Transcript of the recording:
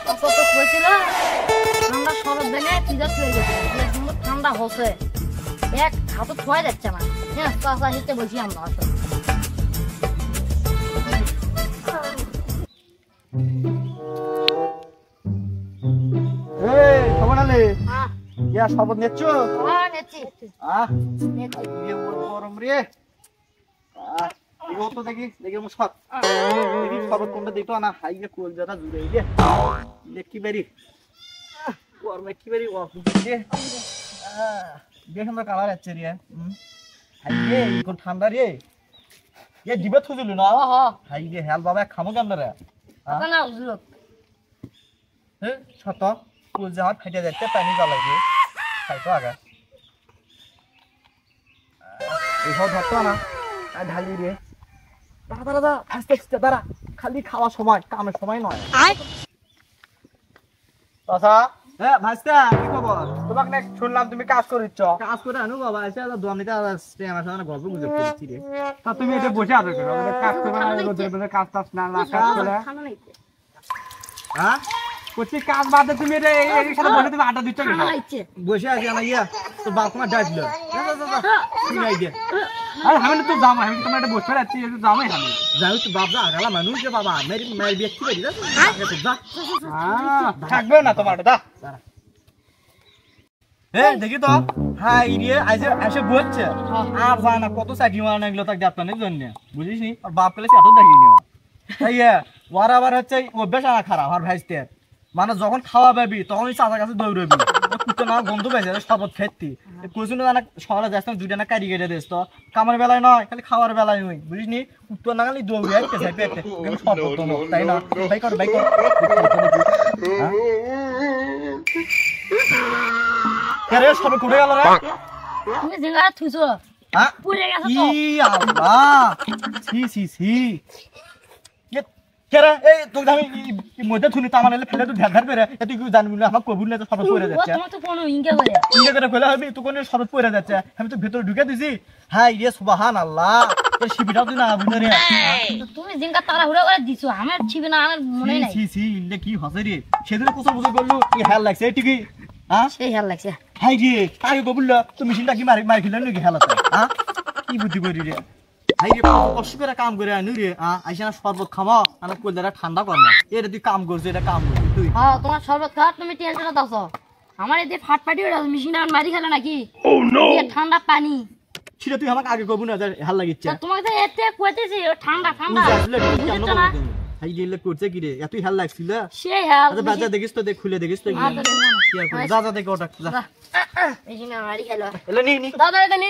কত তো হয়েছিল ঠান্ডা শরৎ দিনে ফ্রিজে থুয়ে গেছে যে সুন্দর ঠান্ডা হচ্ছে এক হাতে থুয়ে যাচ্ছে না হ্যাঁ চাচা নিতে বসি আমরা আসলে খবর আলে ইয়া শপথ নেচ্ছ নেছি গরম রে তো দেখি দেখি সব দেখি শপথ কোনটা দিত না হাইয়ে কোল যাতা জুড়ে দিয়ে দেখি বেরি গরমে কি বেরি দেখুন তো কালার আছে রে হাইয়ে কোন ঠান্ডা রে এ দিবে থুজুল না হাইয়ে হেল বাবা খামো কেন রে না হুজুর হ্যাঁ সত কোল যা ফাইটে যাচ্ছে পানি জ্বালাইবে খাইতো আগে এইসব ধরতো না ঢালি রে দাদা দাদা আস্তে আস্তে দাঁড়া খালি খাওয়ার সময় কামের সময় নয় আচ্ছা হ্যাঁ ভাইস্তা কি খবর তোমাকে না শুনলাম তুমি কাজ করিচ্ছ কাজ করে আনো বাবা এসে দোয়ানিতে আমার সাথে গল্প গুজব করছি রে তা তুমি এটা বসে আছো কেন কাজ করবে না রোদের মধ্যে কাজ টাজ না কাজ করে হ্যাঁ কোচি কাজ বাদে তুমি এটা এর সাথে বসে তুমি আড্ডা দিচ্ছ কেন বসে আছি না ইয়া তো বাপ মা ডাকলো ঠিক আছে আরে আমি তো যাবো আমি তোমার এটা বসে আছি একটু যাবো আমি যাই তো বাপ যা আগালা মানুষ যে বাবা মেরি মেরি ব্যক্তি বেরি যা থাকবে না তোমার দা হ্যাঁ দেখি তো হ্যাঁ ইয়ে আইসে এসে বলছে আর যায় না কত চাকরি মারা এগুলো তাকে আপনার জন্য বুঝিস নি আর বাপ পেলে এত দেখিনি তাই ওর আবার হচ্ছে অভ্যাস আনা খারাপ আর ভাইস্তে মানে যখন খাওয়া পাবি তখন চাচার কাছে দৌড়বি কুত্তে না গন্ধ পেয়েছে শপথ খেতি কোচিন না শহরে যাস না দুইটা না কারি কেটে দিস তো কামার বেলায় নয় খালি খাওয়ার বেলায় নয় বুঝিস নি কুত্তে না খালি দৌড়ে আসতে চাই পেটে শপথ তাই না ভাই কর ভাই কর রে সবে কুড়ে গেল রে তুমি জিঙ্গা থুইছো হ্যাঁ পুড়ে গেছে তো ই আল্লাহ সি সি সি কেরে এই তো আমি মধ্যে থুনি তামান এলে ফেলে তো ঢাক ঢাক করে এত কি জানবি না আমার কবুল না তো সব পড়ে যাচ্ছে তোমার তো কোনো ইনকা করে ইনকা করে ফেলে হবে তো কোন সব পড়ে যাচ্ছে আমি তো ভিতরে ঢুকে দিছি হ্যাঁ ইয়ে সুবহানাল্লাহ এই শিবিটাও তুই না বুঝলে রে তুমি জিঙ্গা তাড়াহুড়া করে দিছো আমার ছিবে না আমার মনে নাই সি সি ইলে কি হসে রে সেদিন কোসা বুঝে করলো কি হেল লাগছে ঠিকই হ্যাঁ সেই হেল লাগছে হাই রে আগে কবুল তো মেশিনটা কি মারি খেলেন নাকি হেলাতে হ্যাঁ কি বুদ্ধি করি রে হাই রে কষ্ট করে কাম করে আনু রে আইসা না শরবত খামা আর কইলাটা ঠান্ডা করনা এটা তুই কাম করছিস এটা কাম করছিস তুই হ্যাঁ তোমার শরবত খাওয়া তুমি টেনশন দাও আমার এতে ফাটফাটি ওটা মেশিনটা মারি খেলে নাকি ও নো ঠান্ডা পানি সেটা তুই আমাকে আগে কবু না হাল লাগিচ্ছে তোমাকে তো এতে কইতেছি ঠান্ডা ঠান্ডা বুঝছ না হাই রে করছে কি রে এতই হাল লাগছিল সেই হেল আচ্ছা বাজা দেখিস তো দেখ খুলে দেখিস তো কি আর করে যা যা দেখ ওটা যা মেশিনটা মারি খেলো এলে নি দাদা এটা নি